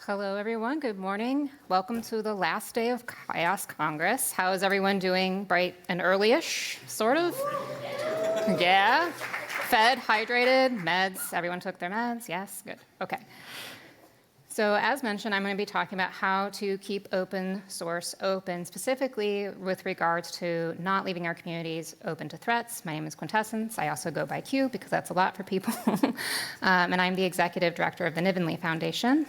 Hello, everyone. Good morning. Welcome to the last day of Chaos Congress. How is everyone doing? Bright and early-ish, sort of? Yeah? Fed, hydrated, meds. Everyone took their meds? Yes? Good. Okay. So as mentioned, I'm going to be talking about how to keep open source open, specifically with regards to not leaving our communities open to threats. My name is Quintessence. I also go by Q because that's a lot for people. And I'm the executive director of the Nivenly Foundation.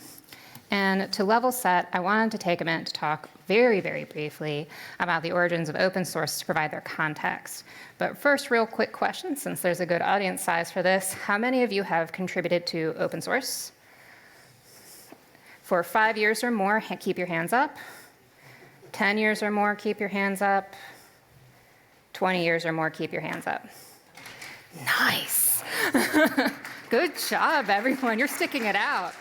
And to level set, I wanted to take a minute to talk very, very briefly about the origins of open source to provide their context. But first, real quick question, since there's a good audience size for this. How many of you have contributed to open source? For 5 years or more, keep your hands up. 10 years or more, keep your hands up. 20 years or more, keep your hands up. Nice. Good job, everyone. You're sticking it out.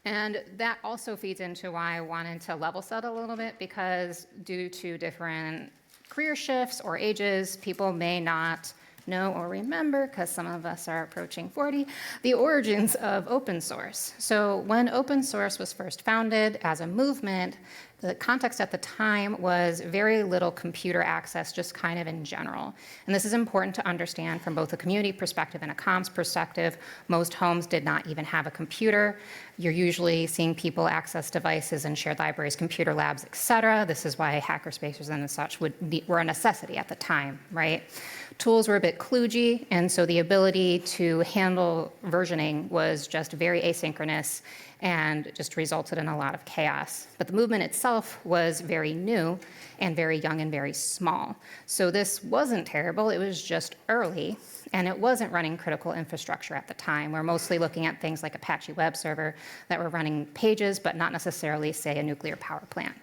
And that also feeds into why I wanted to level set a little bit, because due to different career shifts or ages, people may not know or remember, because some of us are approaching 40, the origins of open source. So when open source was first founded as a movement, the context at the time was very little computer access, just kind of in general. And this is important to understand from both a community perspective and a comms perspective. Most homes did not even have a computer. You're usually seeing people access devices in shared libraries, computer labs, et cetera. This is why hackerspaces and such were a necessity at the time, right? Tools were a bit kludgy, and so the ability to handle versioning was just very asynchronous and just resulted in a lot of chaos. But the movement itself was very new and very young and very small. So this wasn't terrible, it was just early, and it wasn't running critical infrastructure at the time. We're mostly looking at things like Apache web server that were running pages, but not necessarily, say, a nuclear power plant.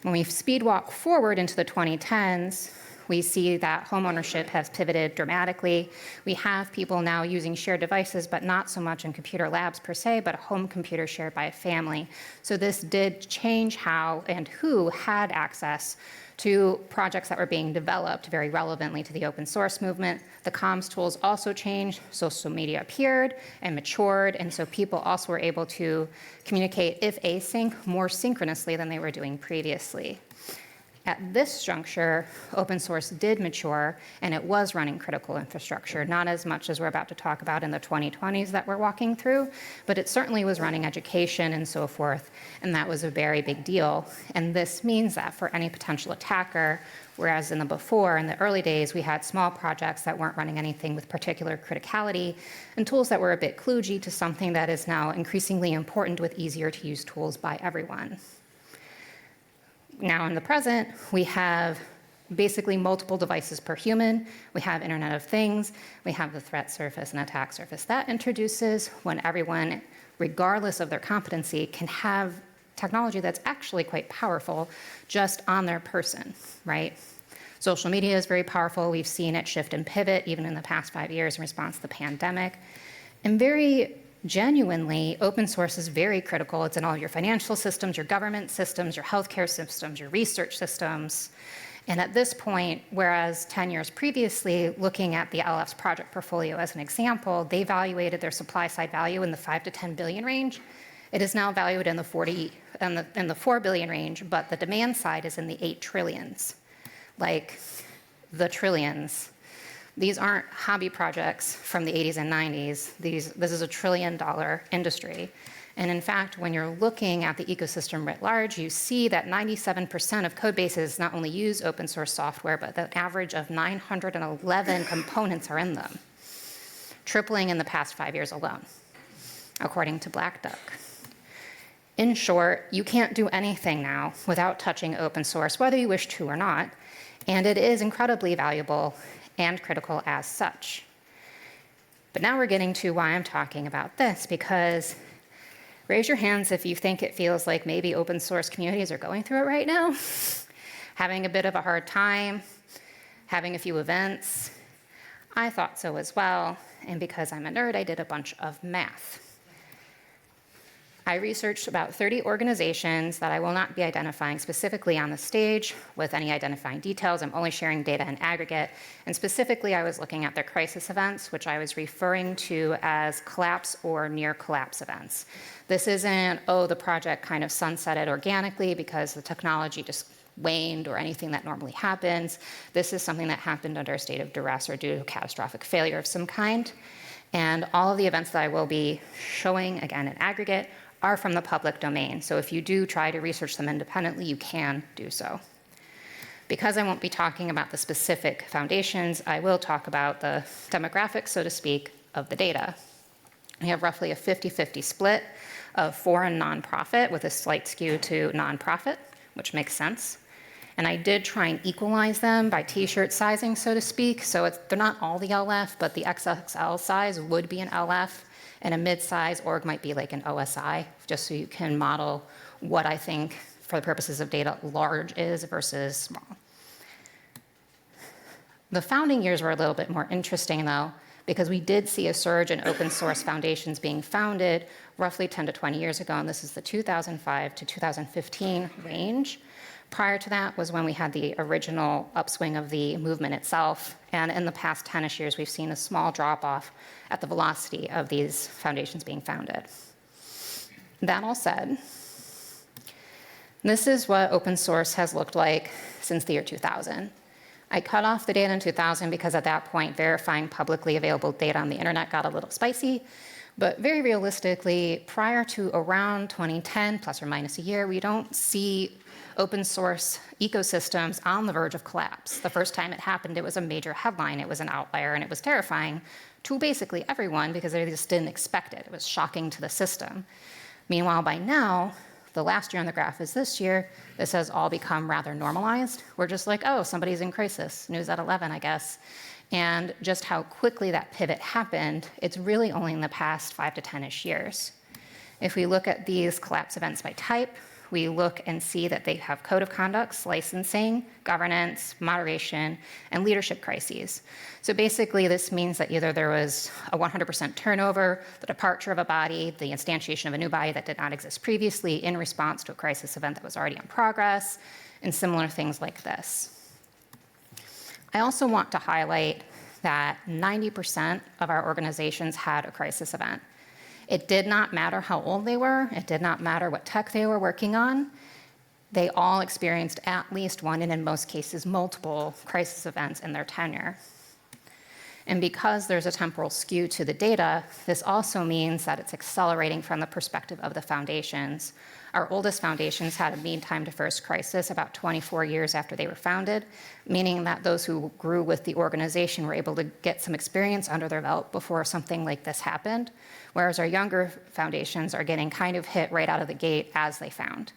When we speed walk forward into the 2010s, we see that homeownership has pivoted dramatically. We have people now using shared devices, but not so much in computer labs per se, but a home computer shared by a family. So this did change how and who had access to projects that were being developed very relevantly to the open source movement. The comms tools also changed. Social media appeared and matured, and so people also were able to communicate, if async, more synchronously than they were doing previously. At this juncture, open source did mature, and it was running critical infrastructure, not as much as we're about to talk about in the 2020s that we're walking through, but it certainly was running education and so forth, and that was a very big deal. And this means that for any potential attacker, whereas in the early days, we had small projects that weren't running anything with particular criticality, and tools that were a bit kludgy to something that is now increasingly important with easier to use tools by everyone. Now in the present, we have basically multiple devices per human. We have Internet of Things. We have the threat surface and attack surface. That introduces when everyone, regardless of their competency, can have technology that's actually quite powerful just on their person, right? Social media is very powerful. We've seen it shift and pivot even in the past 5 years in response to the pandemic. And very genuinely, open source is very critical. It's in all your financial systems, your government systems, your healthcare systems, your research systems. And at this point, whereas 10 years previously, looking at the LF's project portfolio as an example, they evaluated their supply side value in the 5 to 10 billion range. It is now valued in the 4 billion range, but the demand side is in the 8 trillions, like the trillions. These aren't hobby projects from the 80s and 90s. This is $1 trillion industry. And in fact, when you're looking at the ecosystem writ large, you see that 97% of code bases not only use open source software, but the average of 911 components are in them, tripling in the past 5 years alone, according to Black Duck. In short, you can't do anything now without touching open source, whether you wish to or not, and it is incredibly valuable and critical as such. But now we're getting to why I'm talking about this, because raise your hands if you think it feels like maybe open source communities are going through it right now, having a bit of a hard time, having a few events. I thought so as well, and because I'm a nerd, I did a bunch of math. I researched about 30 organizations that I will not be identifying specifically on the stage with any identifying details. I'm only sharing data in aggregate. And specifically, I was looking at their crisis events, which I was referring to as collapse or near collapse events. This isn't, oh, the project kind of sunsetted organically because the technology just waned or anything that normally happens. This is something that happened under a state of duress or due to catastrophic failure of some kind. And all of the events that I will be showing, again, in aggregate, are from the public domain. So if you do try to research them independently, you can do so. Because I won't be talking about the specific foundations, I will talk about the demographics, so to speak, of the data. We have roughly a 50-50 split of foreign nonprofit with a slight skew to nonprofit, which makes sense. And I did try and equalize them by t-shirt sizing, so to speak. So they're not all the LF, but the XXL size would be an LF, and a mid-size org might be like an OSI, just so you can model what I think, for the purposes of data, large is versus small. The founding years were a little bit more interesting, though, because we did see a surge in open source foundations being founded roughly 10 to 20 years ago, and this is the 2005 to 2015 range. Prior to that was when we had the original upswing of the movement itself, and in the past 10-ish years, we've seen a small drop-off at the velocity of these foundations being founded. That all said, this is what open source has looked like since the year 2000. I cut off the data in 2000 because at that point, verifying publicly available data on the internet got a little spicy. But very realistically, prior to around 2010, plus or minus a year, we don't see open source ecosystems on the verge of collapse. The first time it happened, it was a major headline, it was an outlier, and it was terrifying to basically everyone because they just didn't expect it. It was shocking to the system. Meanwhile, by now, the last year on the graph is this year, this has all become rather normalized. We're just like, oh, somebody's in crisis, news at 11, I guess. And just how quickly that pivot happened, it's really only in the past 5 to 10-ish years. If we look at these collapse events by type, we look and see that they have code of conducts, licensing, governance, moderation, and leadership crises. So basically, this means that either there was a 100% turnover, the departure of a body, the instantiation of a new body that did not exist previously in response to a crisis event that was already in progress, and similar things like this. I also want to highlight that 90% of our organizations had a crisis event. It did not matter how old they were. It did not matter what tech they were working on. They all experienced at least one, and in most cases, multiple crisis events in their tenure. And because there's a temporal skew to the data, this also means that it's accelerating from the perspective of the foundations. Our oldest foundations had a mean time to first crisis about 24 years after they were founded, meaning that those who grew with the organization were able to get some experience under their belt before something like this happened, whereas our younger foundations are getting kind of hit right out of the gate as they found.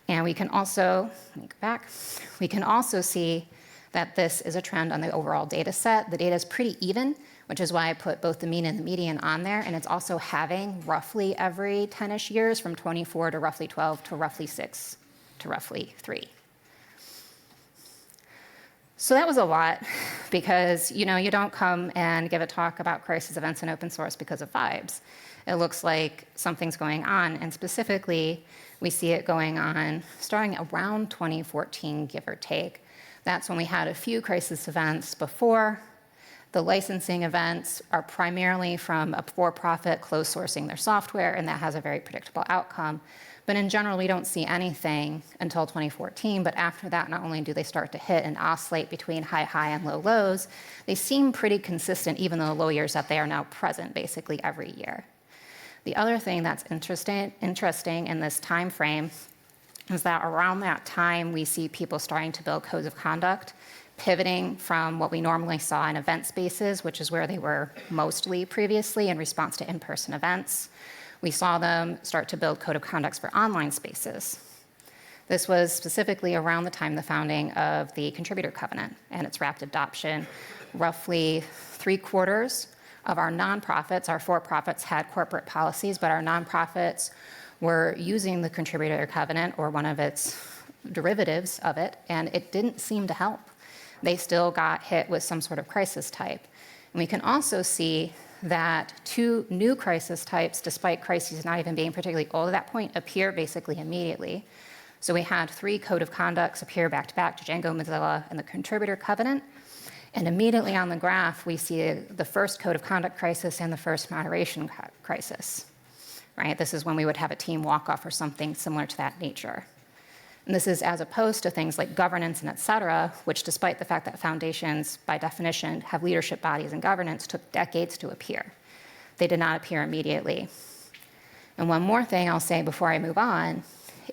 And we can also, let me go back, we can also see that this is a trend on the overall data set. The data is pretty even, which is why I put both the mean and the median on there, and it's also having roughly every 10-ish years from 24 to roughly 12 to roughly 6 to roughly 3. So that was a lot because you don't come and give a talk about crisis events in open source because of vibes. It looks like something's going on, and specifically, we see it going on starting around 2014, give or take. That's when we had a few crisis events before. The licensing events are primarily from a for-profit closed sourcing their software, and that has a very predictable outcome. But in general, we don't see anything until 2014, but after that, not only do they start to hit and oscillate between high and low lows, they seem pretty consistent, even though the low years that they are now present basically every year. The other thing that's interesting in this time frame is that around that time, we see people starting to build codes of conduct, pivoting from what we normally saw in event spaces, which is where they were mostly previously in response to in-person events. We saw them start to build code of conducts for online spaces. This was specifically around the time of the founding of the Contributor Covenant and its rapid adoption. Roughly 3/4 of our nonprofits, our for-profits had corporate policies, but our nonprofits were using the Contributor Covenant or one of its derivatives of it, and it didn't seem to help. They still got hit with some sort of crisis type. And we can also see that 2 new crisis types, despite crises not even being particularly old at that point, appear basically immediately. So we had 3 code of conducts appear back to back, Django, Mozilla, and the contributor covenant. And immediately on the graph, we see the first code of conduct crisis and the first moderation crisis, right? This is when we would have a team walk off or something similar to that nature. And this is as opposed to things like governance and et cetera, which despite the fact that foundations by definition have leadership bodies and governance took decades to appear. They did not appear immediately. And one more thing I'll say before I move on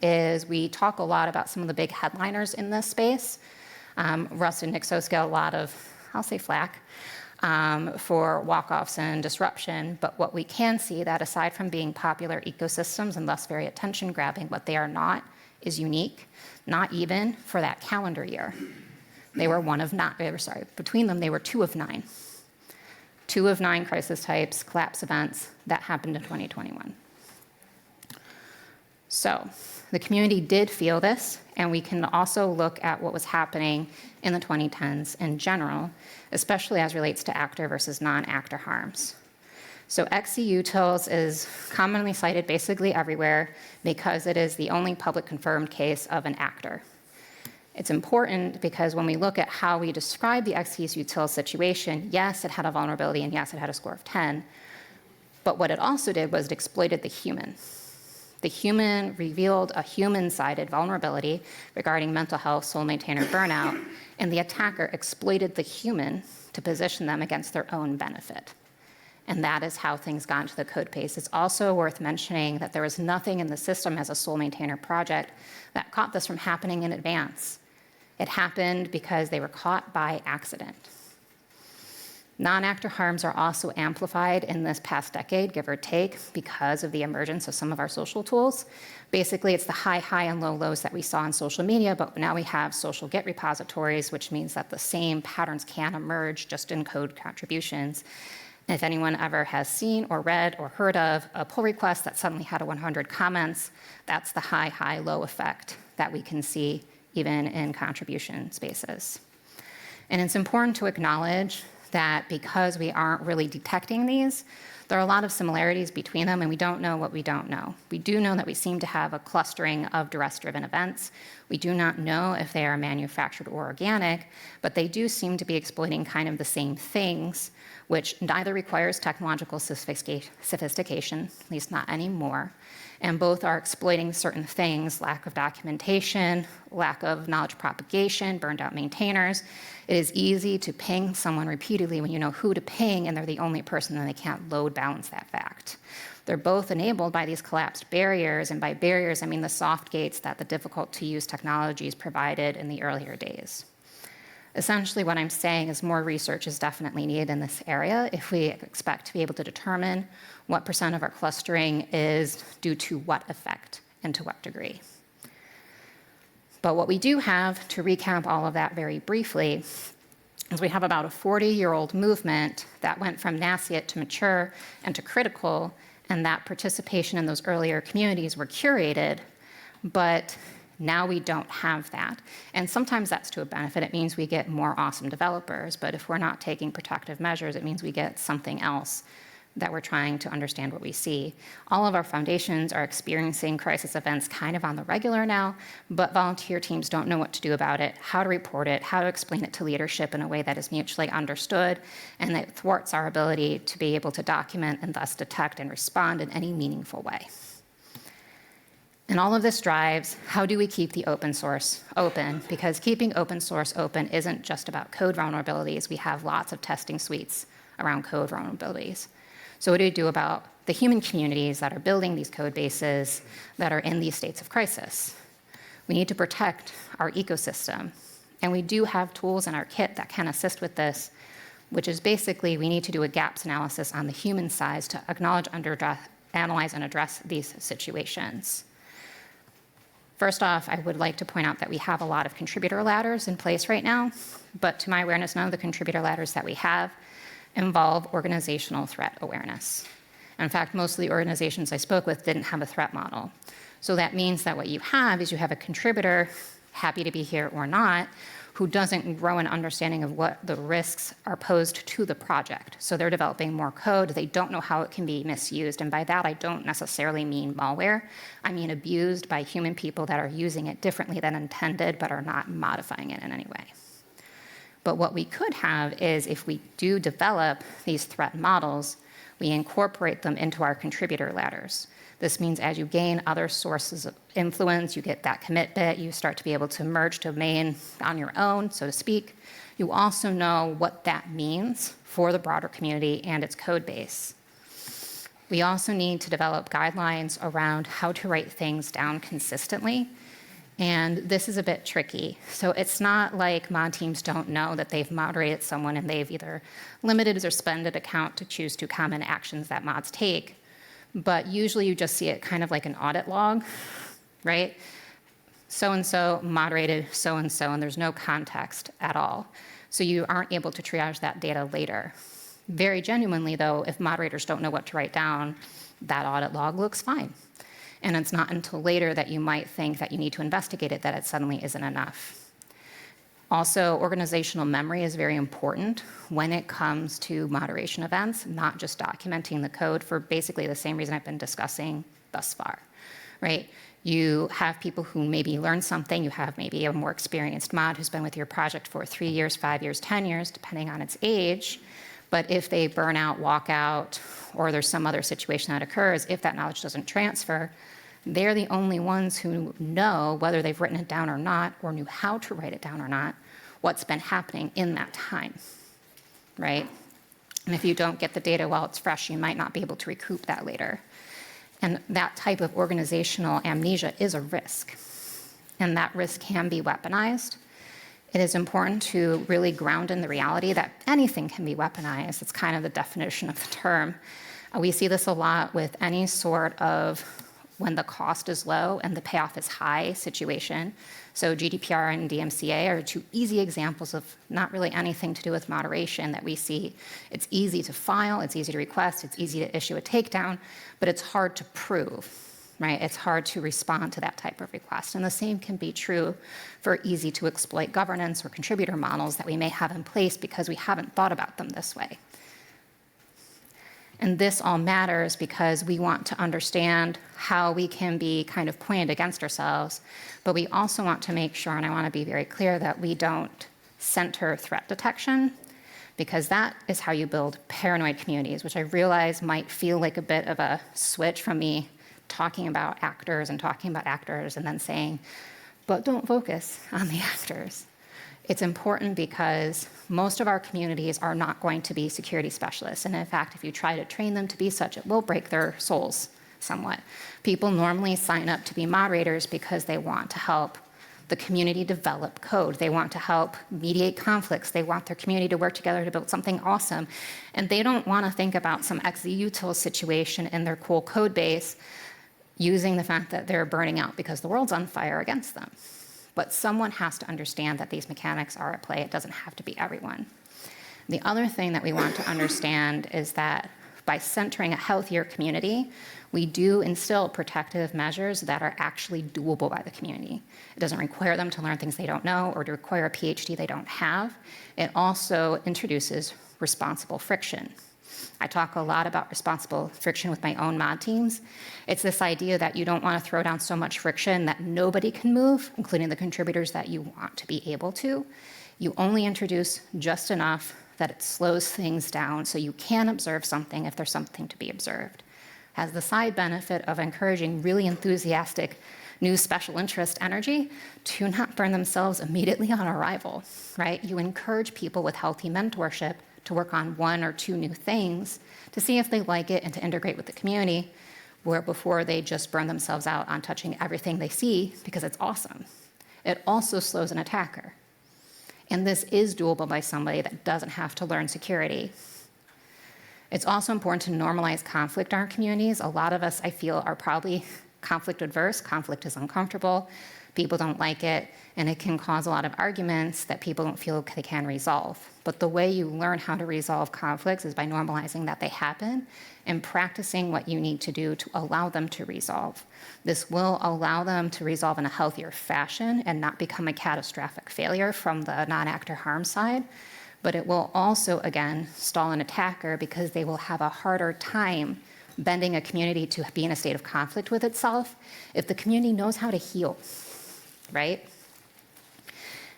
is we talk a lot about some of the big headliners in this space. Russ and Nick Soos get a lot of, I'll say flack, for walk-offs and disruption, but what we can see that aside from being popular ecosystems and thus very attention-grabbing, what they are not is unique, not even for that calendar year. They were between them they were 2 of 9. 2 of 9 crisis types, collapse events that happened in 2021. So the community did feel this, and we can also look at what was happening in the 2010s in general, especially as relates to actor versus non-actor harms. So XCUtils is commonly cited basically everywhere because it is the only public confirmed case of an actor. It's important because when we look at how we describe the XCUtils situation, yes, it had a vulnerability and yes, it had a score of 10, but what it also did was it exploited the human. The human revealed a human-sided vulnerability regarding mental health, soul maintainer burnout, and the attacker exploited the human to position them against their own benefit. And that is how things got into the code base. It's also worth mentioning that there was nothing in the system as a soul maintainer project that caught this from happening in advance. It happened because they were caught by accident. Non-actor harms are also amplified in this past decade, give or take, because of the emergence of some of our social tools. Basically, it's the high and low lows that we saw on social media, but now we have social Git repositories, which means that the same patterns can emerge just in code contributions. And if anyone ever has seen or read or heard of a pull request that suddenly had 100 comments, that's the high, low effect that we can see even in contribution spaces. And it's important to acknowledge that because we aren't really detecting these, there are a lot of similarities between them, and we don't know what we don't know. We do know that we seem to have a clustering of duress-driven events. We do not know if they are manufactured or organic, but they do seem to be exploiting kind of the same things, which neither requires technological sophistication, at least not anymore, and both are exploiting certain things, lack of documentation, lack of knowledge propagation, burned out maintainers. It is easy to ping someone repeatedly when you know who to ping and they're the only person and they can't load balance that fact. They're both enabled by these collapsed barriers, and by barriers I mean the soft gates that the difficult to use technologies provided in the earlier days. Essentially what I'm saying is more research is definitely needed in this area if we expect to be able to determine what % of our clustering is due to what effect and to what degree. But what we do have, to recap all of that very briefly, is we have about a 40-year-old movement that went from nascent to mature and to critical, and that participation in those earlier communities were curated, but now we don't have that. And sometimes that's to a benefit. It means we get more awesome developers, but if we're not taking protective measures, it means we get something else that we're trying to understand what we see. All of our foundations are experiencing crisis events kind of on the regular now, but volunteer teams don't know what to do about it, how to report it, how to explain it to leadership in a way that is mutually understood, and that thwarts our ability to be able to document and thus detect and respond in any meaningful way. And all of this drives, how do we keep the open source open? Because keeping open source open isn't just about code vulnerabilities. We have lots of testing suites around code vulnerabilities. So what do we do about the human communities that are building these code bases that are in these states of crisis? We need to protect our ecosystem. And we do have tools in our kit that can assist with this, which is basically we need to do a gaps analysis on the human side to acknowledge, analyze, and address these situations. First off, I would like to point out that we have a lot of contributor ladders in place right now, but to my awareness, none of the contributor ladders that we have involve organizational threat awareness. In fact, most of the organizations I spoke with didn't have a threat model. So that means that what you have is you have a contributor, happy to be here or not, who doesn't grow an understanding of what the risks are posed to the project. So they're developing more code. They don't know how it can be misused. And by that, I don't necessarily mean malware. I mean abused by human people that are using it differently than intended, but are not modifying it in any way. But what we could have is, if we do develop these threat models, we incorporate them into our contributor ladders. This means as you gain other sources of influence, you get that commit bit, you start to be able to merge domain on your own, so to speak. You also know what that means for the broader community and its code base. We also need to develop guidelines around how to write things down consistently. And this is a bit tricky. So it's not like mod teams don't know that they've moderated someone and they've either limited or suspended account to choose to common actions that mods take. But usually you just see it kind of like an audit log, right? So-and-so moderated so-and-so, and there's no context at all. So you aren't able to triage that data later. Very genuinely, though, if moderators don't know what to write down, that audit log looks fine. And it's not until later that you might think that you need to investigate it that it suddenly isn't enough. Also, organizational memory is very important when it comes to moderation events, not just documenting the code for basically the same reason I've been discussing thus far, right? You have people who maybe learn something, you have maybe a more experienced mod who's been with your project for 3 years, 5 years, 10 years, depending on its age. But if they burn out, walk out, or there's some other situation that occurs, if that knowledge doesn't transfer, they're the only ones who know whether they've written it down or not, or knew how to write it down or not, what's been happening in that time, right? And if you don't get the data while it's fresh, you might not be able to recoup that later. And that type of organizational amnesia is a risk, and that risk can be weaponized. It is important to really ground in the reality that anything can be weaponized. It's kind of the definition of the term. We see this a lot with any sort of when the cost is low and the payoff is high situation. So GDPR and DMCA are two easy examples of not really anything to do with moderation that we see. It's easy to file, it's easy to request, it's easy to issue a takedown, but it's hard to prove, right? It's hard to respond to that type of request. And the same can be true for easy to exploit governance or contributor models that we may have in place because we haven't thought about them this way. And this all matters because we want to understand how we can be kind of pointed against ourselves, but we also want to make sure, and I want to be very clear, that we don't center threat detection, because that is how you build paranoid communities, which I realize might feel like a bit of a switch from me talking about actors and then saying, but don't focus on the actors. It's important because most of our communities are not going to be security specialists. And in fact, if you try to train them to be such, it will break their souls somewhat. People normally sign up to be moderators because they want to help the community develop code. They want to help mediate conflicts. They want their community to work together to build something awesome. And they don't want to think about some exutil situation in their cool code base using the fact that they're burning out because the world's on fire against them. But someone has to understand that these mechanics are at play. It doesn't have to be everyone. The other thing that we want to understand is that by centering a healthier community, we do instill protective measures that are actually doable by the community. It doesn't require them to learn things they don't know or to require a PhD they don't have. It also introduces responsible friction. I talk a lot about responsible friction with my own mod teams. It's this idea that you don't want to throw down so much friction that nobody can move, including the contributors that you want to be able to. You only introduce just enough that it slows things down so you can observe something if there's something to be observed. Has the side benefit of encouraging really enthusiastic new special interest energy to not burn themselves immediately on arrival, right? You encourage people with healthy mentorship to work on 1 or 2 new things to see if they like it and to integrate with the community, where before they just burn themselves out on touching everything they see because it's awesome. It also slows an attacker. And this is doable by somebody that doesn't have to learn security. It's also important to normalize conflict in our communities. A lot of us, I feel, are probably conflict adverse, conflict is uncomfortable, people don't like it, and it can cause a lot of arguments that people don't feel they can resolve. But the way you learn how to resolve conflicts is by normalizing that they happen and practicing what you need to do to allow them to resolve. This will allow them to resolve in a healthier fashion and not become a catastrophic failure from the non-actor harm side. But it will also, again, stall an attacker because they will have a harder time bending a community to be in a state of conflict with itself if the community knows how to heal, right?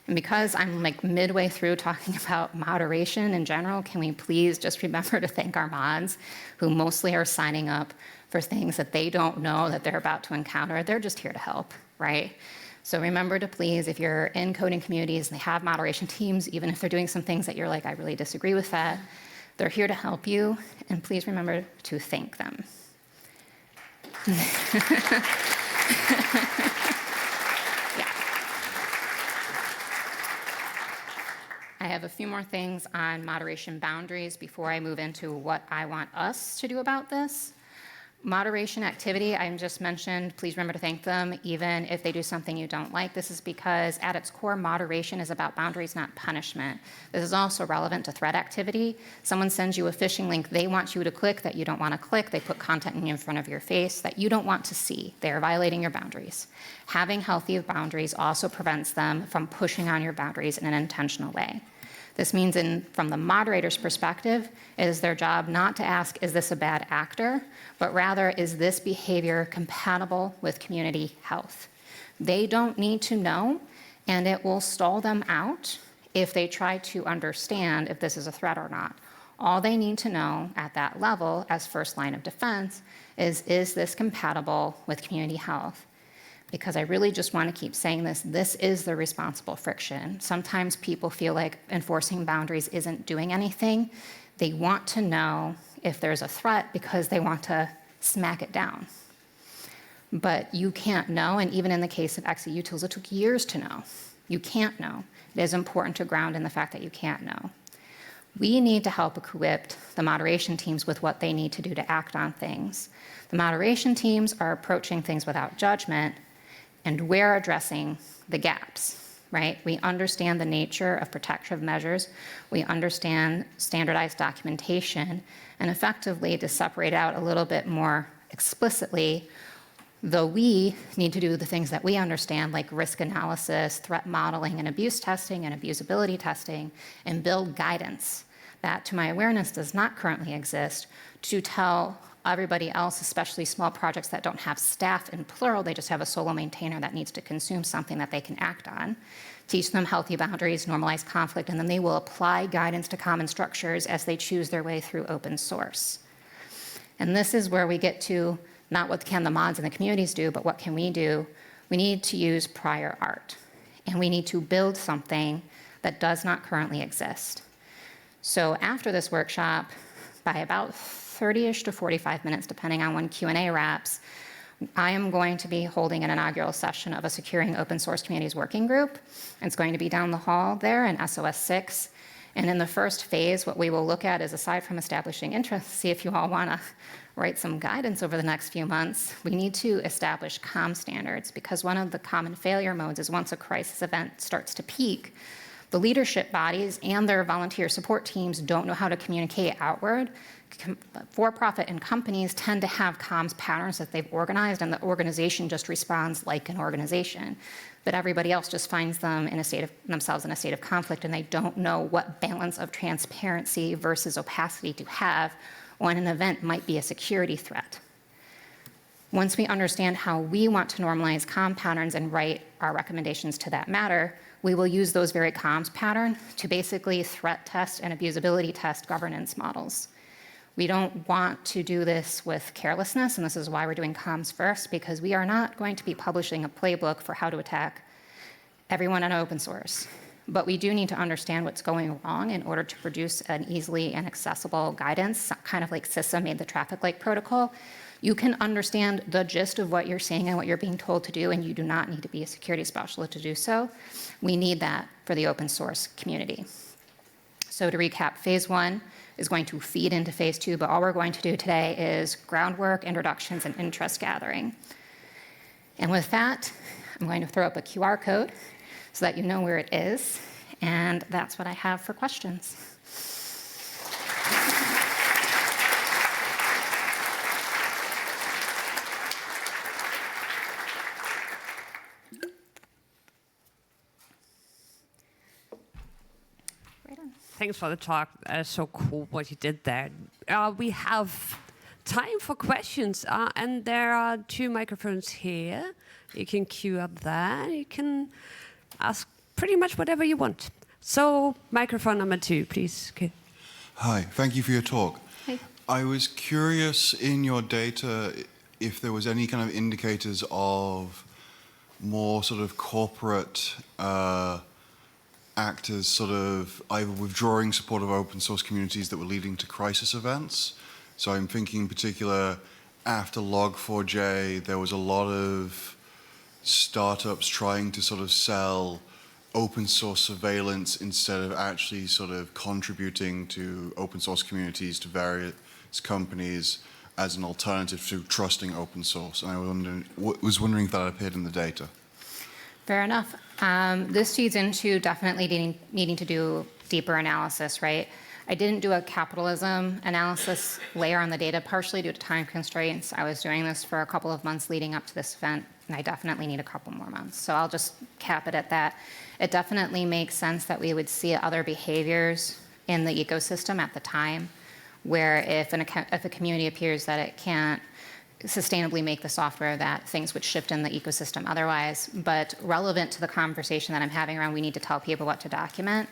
And because I'm like midway through talking about moderation in general, can we please just remember to thank our mods who mostly are signing up for things that they don't know that they're about to encounter. They're just here to help, right? So remember to please, if you're in coding communities and they have moderation teams, even if they're doing some things that you're like, I really disagree with that, they're here to help you, and please remember to thank them. I have a few more things on moderation boundaries before I move into what I want us to do about this. Moderation activity, I just mentioned, please remember to thank them, even if they do something you don't like. This is because at its core, moderation is about boundaries, not punishment. This is also relevant to threat activity. Someone sends you a phishing link they want you to click that you don't want to click. They put content in front of your face that you don't want to see. They are violating your boundaries. Having healthy boundaries also prevents them from pushing on your boundaries in an intentional way. This means from the moderator's perspective, it is their job not to ask, is this a bad actor, but rather, is this behavior compatible with community health? They don't need to know, and it will stall them out if they try to understand if this is a threat or not. All they need to know at that level as first line of defense is this compatible with community health? Because I really just want to keep saying this is the responsible friction. Sometimes people feel like enforcing boundaries isn't doing anything. They want to know if there's a threat because they want to smack it down. But you can't know, and even in the case of XE utils, it took years to know. You can't know. It is important to ground in the fact that you can't know. We need to help equip the moderation teams with what they need to do to act on things. The moderation teams are approaching things without judgment, and we're addressing the gaps, right? We understand the nature of protective measures. We understand standardized documentation, and effectively to separate out a little bit more explicitly, though we need to do the things that we understand, like risk analysis, threat modeling, and abuse testing, and abusability testing, and build guidance that, to my awareness, does not currently exist to tell everybody else, especially small projects that don't have staff in plural, they just have a solo maintainer that needs to consume something that they can act on. Teach them healthy boundaries, normalize conflict, and then they will apply guidance to common structures as they choose their way through open source. And this is where we get to not what can the mods and the communities do, but what can we do? We need to use prior art, and we need to build something that does not currently exist. So after this workshop, by about 30-ish to 45 minutes, depending on when Q&A wraps, I am going to be holding an inaugural session of a Securing Open Source Communities Working Group. It's going to be down the hall there in SOS 6. And in the first phase, what we will look at is, aside from establishing interest, see if you all want to write some guidance over the next few months, we need to establish comm standards, because one of the common failure modes is once a crisis event starts to peak, the leadership bodies and their volunteer support teams don't know how to communicate outward. For-profit and companies tend to have comms patterns that they've organized, and the organization just responds like an organization. But everybody else just finds them themselves in a state of conflict, and they don't know what balance of transparency versus opacity to have when an event might be a security threat. Once we understand how we want to normalize comm patterns and write our recommendations to that matter, we will use those very comms pattern to basically threat test and abusability test governance models. We don't want to do this with carelessness, and this is why we're doing comms first, because we are not going to be publishing a playbook for how to attack everyone on open source. But we do need to understand what's going wrong in order to produce an easily and accessible guidance, kind of like CISA made the traffic light protocol. You can understand the gist of what you're saying and what you're being told to do, and you do not need to be a security specialist to do so. We need that for the open source community. So to recap, phase 1 is going to feed into phase 2, but all we're going to do today is groundwork, introductions, and interest gathering. And with that, I'm going to throw up a QR code so that you know where it is. And that's what I have for questions. Right on. Thanks for the talk. That's so cool what you did there. We have time for questions, and there are 2 microphones here. You can queue up there. You can ask pretty much whatever you want. So, microphone number 2, please. Okay. Hi, thank you for your talk. Hey. I was curious in your data if there was any kind of indicators of more sort of corporate actors sort of either withdrawing support of open source communities that were leading to crisis events. So I'm thinking in particular after Log4j, there was a lot of startups trying to sort of sell open source surveillance instead of actually sort of contributing to open source communities, to various companies as an alternative to trusting open source. And I was wondering if that appeared in the data. Fair enough. This feeds into definitely needing to do deeper analysis, right? I didn't do a capitalism analysis layer on the data, partially due to time constraints. I was doing this for a couple of months leading up to this event, and I definitely need a couple more months. So I'll just cap it at that. It definitely makes sense that we would see other behaviors in the ecosystem at the time, where if a community appears that it can't sustainably make the software, that things would shift in the ecosystem otherwise. But relevant to the conversation that I'm having around we need to tell people what to document,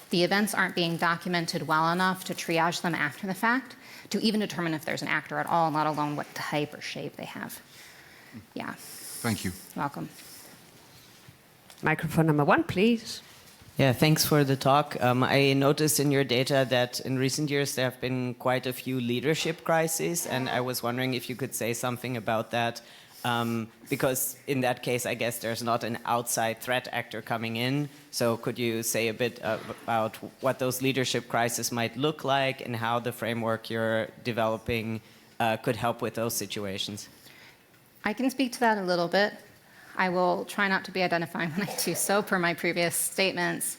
the events aren't being documented well enough to triage them after the fact to even determine if there's an actor at all, let alone what type or shape they have. Yeah. Thank you. Welcome. Microphone number 1, please. Yeah, thanks for the talk. I noticed in your data that in recent years there have been quite a few leadership crises, and I was wondering if you could say something about that, because in that case, I guess there's not an outside threat actor coming in. So could you say a bit about what those leadership crises might look like and how the framework you're developing could help with those situations? I can speak to that a little bit. I will try not to be identifying when I do so per my previous statements.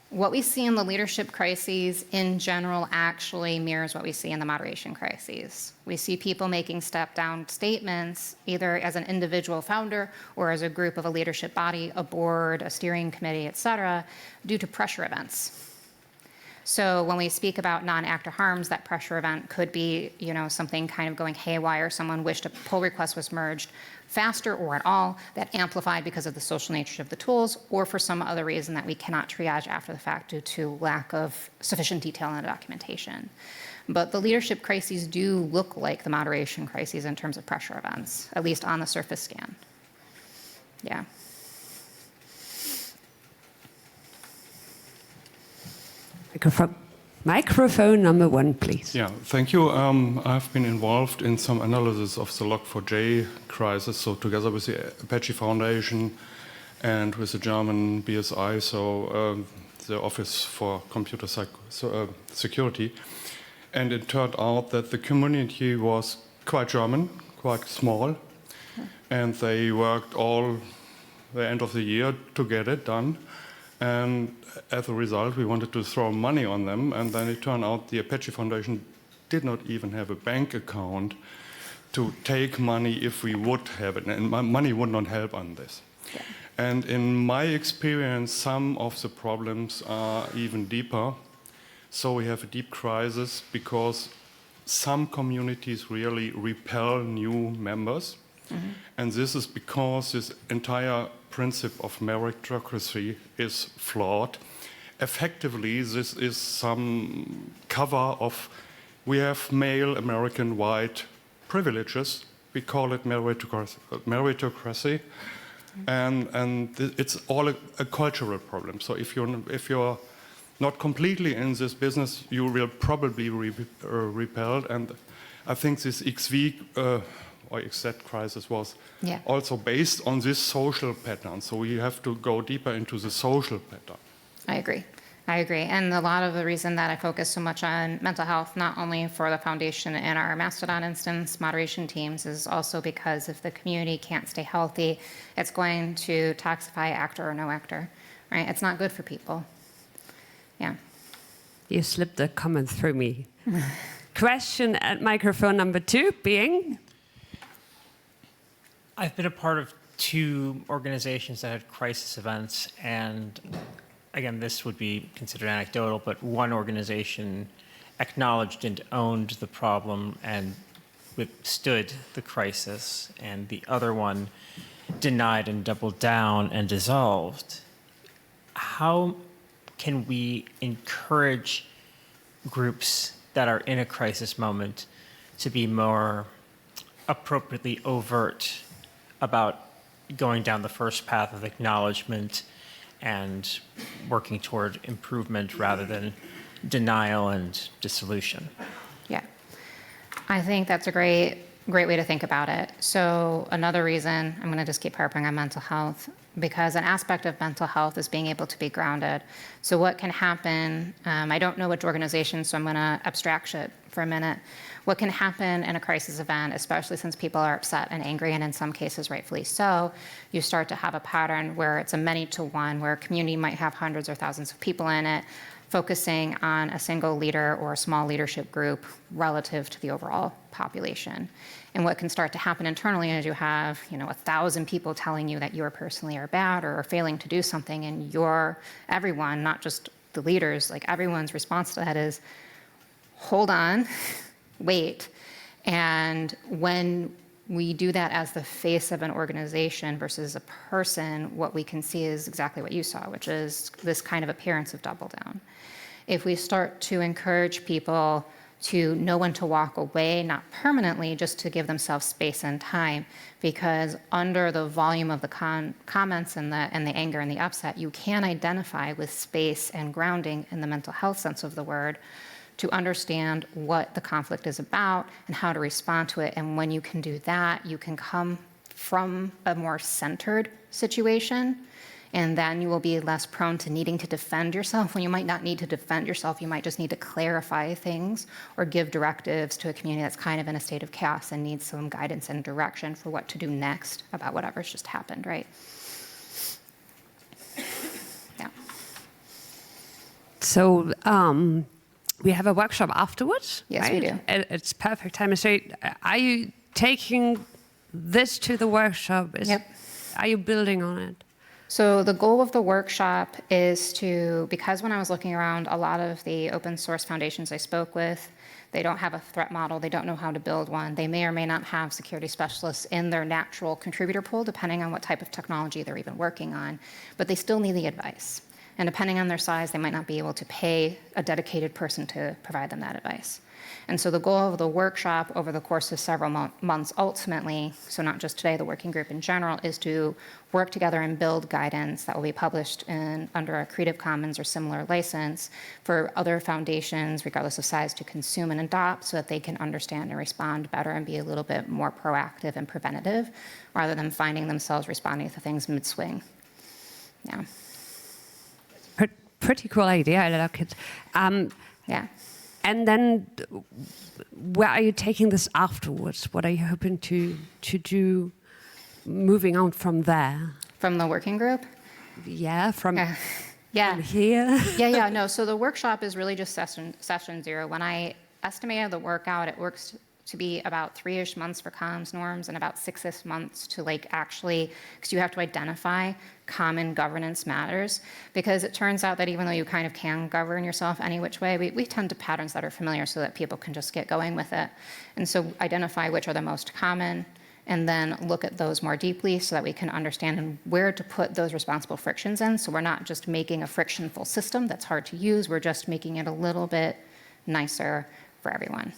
What we see in the leadership crises in general actually mirrors what we see in the moderation crises. We see people making step-down statements either as an individual founder or as a group of a leadership body, a board, a steering committee, et cetera, due to pressure events. So when we speak about non-actor harms, that pressure event could be, something kind of going haywire. Someone wished a pull request was merged faster or at all, that amplified because of the social nature of the tools, or for some other reason that we cannot triage after the fact due to lack of sufficient detail in the documentation. But the leadership crises do look like the moderation crises in terms of pressure events, at least on the surface scan. Yeah. Microphone number 1, please. Yeah, thank you. I've been involved in some analysis of the Log4j crisis, so together with the Apache Foundation and with the German BSI, so the Office for Computer Security. And it turned out that the community was quite German, quite small, and they worked all the end of the year to get it done. And as a result, we wanted to throw money on them, and then it turned out the Apache Foundation did not even have a bank account to take money if we would have it, and money would not help on this. Yeah. And in my experience, some of the problems are even deeper. So we have a deep crisis because some communities really repel new members. Mm-hmm. And this is because this entire principle of meritocracy is flawed. Effectively, this is some cover of, we have male American white privileges. We call it meritocracy. And it's all a cultural problem. So if you're not completely in this business, you will probably repelled. And I think this XV or XZ crisis was also based on this social pattern. So we have to go deeper into the social pattern. I agree. I agree. And a lot of the reason that I focus so much on mental health, not only for the foundation and our Mastodon instance moderation teams, is also because if the community can't stay healthy, it's going to toxify actor or no actor, right? It's not good for people. Yeah. You slipped a comment through me. Question at microphone number 2 being? I've been a part of 2 organizations that had crisis events, and again, this would be considered anecdotal, but one organization acknowledged and owned the problem and withstood the crisis, and the other one denied and doubled down and dissolved. How can we encourage groups that are in a crisis moment to be more appropriately overt about going down the first path of acknowledgement and working toward improvement rather than denial and dissolution? Yeah. I think that's a great way to think about it. So another reason, I'm going to just keep harping on mental health, because an aspect of mental health is being able to be grounded. So what can happen, I don't know which organization, so I'm going to abstract it for a minute. What can happen in a crisis event, especially since people are upset and angry, and in some cases rightfully so, you start to have a pattern where it's a many-to-one, where a community might have hundreds or thousands of people in it, focusing on a single leader or a small leadership group relative to the overall population. And what can start to happen internally is you have, 1,000 people telling you that you personally are bad or are failing to do something, and everyone, not just the leaders, like everyone's response to that is, hold on, wait. And when we do that as the face of an organization versus a person, what we can see is exactly what you saw, which is this kind of appearance of double down. If we start to encourage people to know when to walk away, not permanently, just to give themselves space and time, because under the volume of the comments and the anger and the upset, you can identify with space and grounding in the mental health sense of the word to understand what the conflict is about and how to respond to it. And when you can do that, you can come from a more centered situation, and then you will be less prone to needing to defend yourself. When you might not need to defend yourself, you might just need to clarify things or give directives to a community that's kind of in a state of chaos and needs some guidance and direction for what to do next about whatever's just happened, right? Yeah. So we have a workshop afterwards. Yes, right? we do. It's perfect time. So are you taking this to the workshop? Yep. Are you building on it? So the goal of the workshop is because when I was looking around, a lot of the open source foundations I spoke with, they don't have a threat model. They don't know how to build one. They may or may not have security specialists in their natural contributor pool, depending on what type of technology they're even working on. But they still need the advice. And depending on their size, they might not be able to pay a dedicated person to provide them that advice. And so the goal of the workshop over the course of several months ultimately, so not just today, the working group in general, is to work together and build guidance that will be published under a Creative Commons or similar license for other foundations, regardless of size, to consume and adopt so that they can understand and respond better and be a little bit more proactive and preventative rather than finding themselves responding to things mid-swing. Yeah. Pretty cool idea. I like it. Yeah. And then, where are you taking this afterwards? What are you hoping to do, moving on from there? From the working group? Yeah, from Yeah. here. Yeah. No, so the workshop is really just session 0. When I estimated the workout, it works to be about 3-ish months for comms norms and about 6-ish months to actually, because you have to identify common governance matters, because it turns out that even though you kind of can govern yourself any which way, we tend to patterns that are familiar so that people can just get going with it. And so identify which are the most common, and then look at those more deeply so that we can understand where to put those responsible frictions in. So we're not just making a frictionful system that's hard to use, we're just making it a little bit nicer for everyone.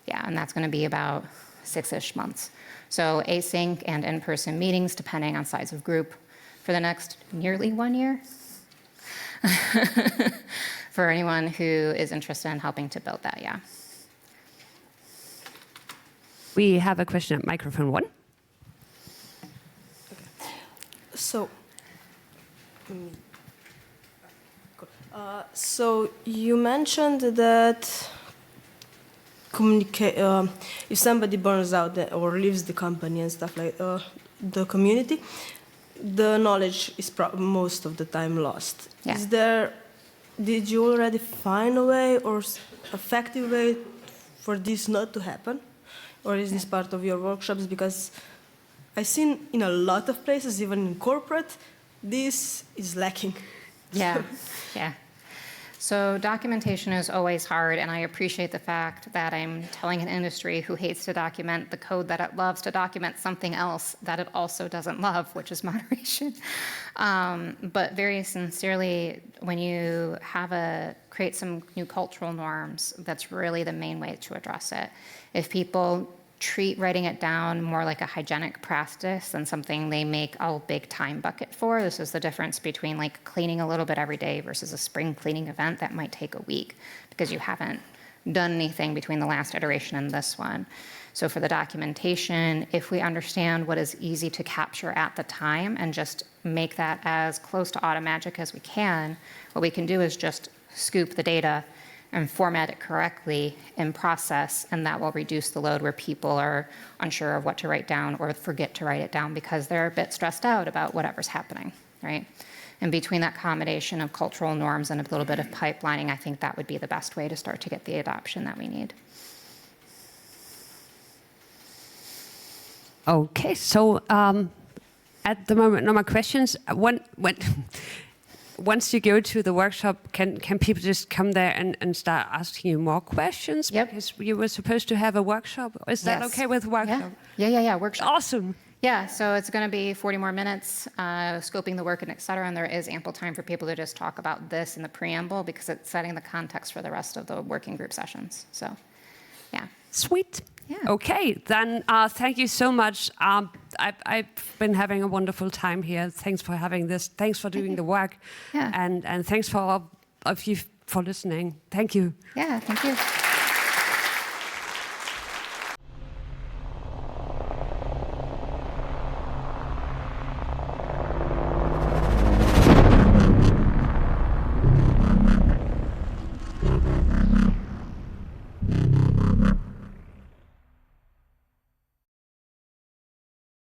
Yeah, and that's going to be about 6-ish months. So async and in-person meetings, depending on size of group, for the next nearly 1 year. For anyone who is interested in helping to build that, yeah. We have a question at microphone 1. So, So you mentioned that if somebody burns out or leaves the company and stuff like the community, the knowledge is most of the time lost. Yeah. Did you already find a way or effective way for this not to happen? Or is this part of your workshops? Because I've seen in a lot of places, even in corporate, this is lacking. Yeah, yeah. So documentation is always hard, and I appreciate the fact that I'm telling an industry who hates to document the code that it loves to document something else that it also doesn't love, which is moderation. But very sincerely, when you create some new cultural norms, that's really the main way to address it. If people treat writing it down more like a hygienic practice than something they make a big time bucket for. This is the difference between like cleaning a little bit every day versus a spring cleaning event that might take a week because you haven't done anything between the last iteration and this one. So for the documentation, if we understand what is easy to capture at the time and just make that as close to automagic as we can, what we can do is just scoop the data and format it correctly in process, and that will reduce the load where people are unsure of what to write down or forget to write it down because they're a bit stressed out about whatever's happening, right? And between that combination of cultural norms and a little bit of pipelining, I think that would be the best way to start to get the adoption that we need. Okay, so at the moment, no more questions. Once you go to the workshop, can people just come there and start asking you more questions? Yep. Because you were supposed to have a workshop. Is that Yes. okay with workshop? Yeah, workshop. Awesome. Yeah, so it's going to be 40 more minutes, scoping the work and et cetera, and there is ample time for people to just talk about this in the preamble because it's setting the context for the rest of the working group sessions. So, yeah. Sweet. Yeah. Okay, then thank you so much. I've been having a wonderful time here. Thanks for having this. Thanks for doing the work. Yeah. And thanks for all of you for listening. Thank you. Yeah, thank you.